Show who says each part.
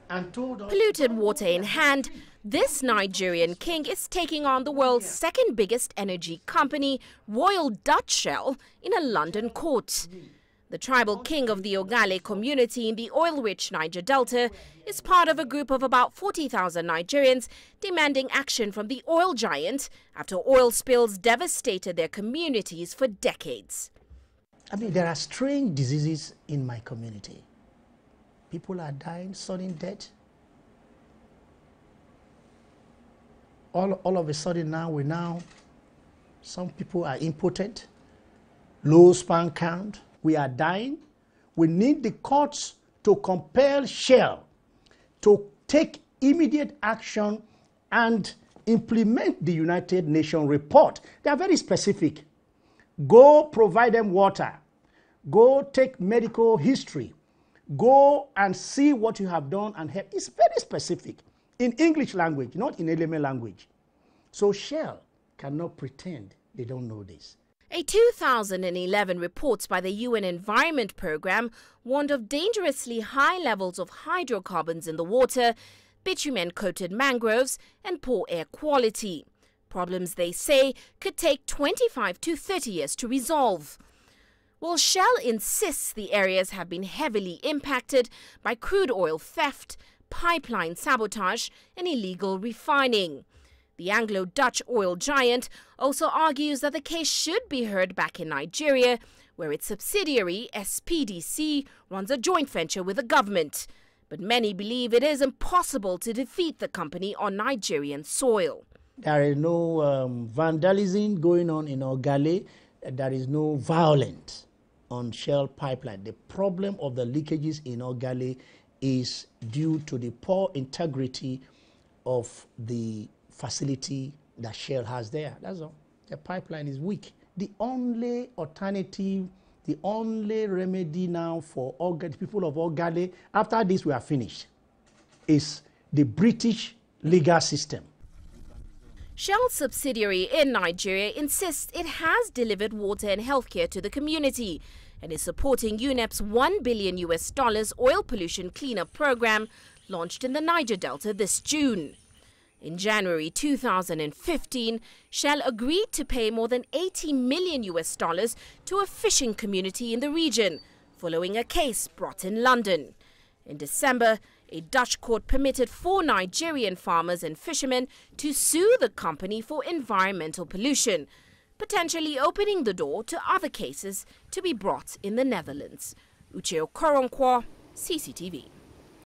Speaker 1: and told us...
Speaker 2: Polluted water in hand, this Nigerian king is taking on the world's second biggest energy company, Royal Dutch Shell, in a London court. The tribal king of the Ogale community in the oil-rich Niger Delta is part of a group of about 40,000 Nigerians demanding action from the oil giant after oil spills devastated their communities for decades.
Speaker 1: I mean, there are strange diseases in my community. People are dying, sudden death. All of a sudden now, some people are impotent, low sperm count. We are dying. We need the courts to compel Shell to take immediate action and implement the United Nations report. They are very specific. Go provide them water. Go take medical history. Go and see what you have done and help. It's very specific in English language, not in Eleme language. So Shell cannot pretend they don't know this.
Speaker 2: A 2011 report by the UN Environment Programme warned of dangerously high levels of hydrocarbons in the water, bitumen-coated mangroves and poor air quality. Problems, they say, could take 25 to 30 years to resolve. Well, Shell insists the areas have been heavily impacted by crude oil theft, pipeline sabotage and illegal refining. The Anglo-Dutch oil giant also argues that the case should be heard back in Nigeria, where its subsidiary, SPDC, runs a joint venture with the government. But many believe it is impossible to defeat the company on Nigerian soil.
Speaker 1: There is no vandalism going on in Ogale. There is no violence on Shell pipeline. The problem of the leakages in Ogale is due to the poor integrity of the facility that Shell has there. That's all. The pipeline is weak. The only alternative, the only remedy now for the people of Ogale, after this we are finished, is the British legal system.
Speaker 2: Shell's subsidiary in Nigeria insists it has delivered water and healthcare to the community and is supporting UNEP's $1 billion oil pollution cleanup program launched in the Niger Delta this June. In January 2015, Shell agreed to pay more than $80 million to a fishing community in the region, following a case brought in London. In December, a Dutch court permitted 4 Nigerian farmers and fishermen to sue the company for environmental pollution, potentially opening the door to other cases to be brought in the Netherlands. Uche Okoronkwo, CCTV.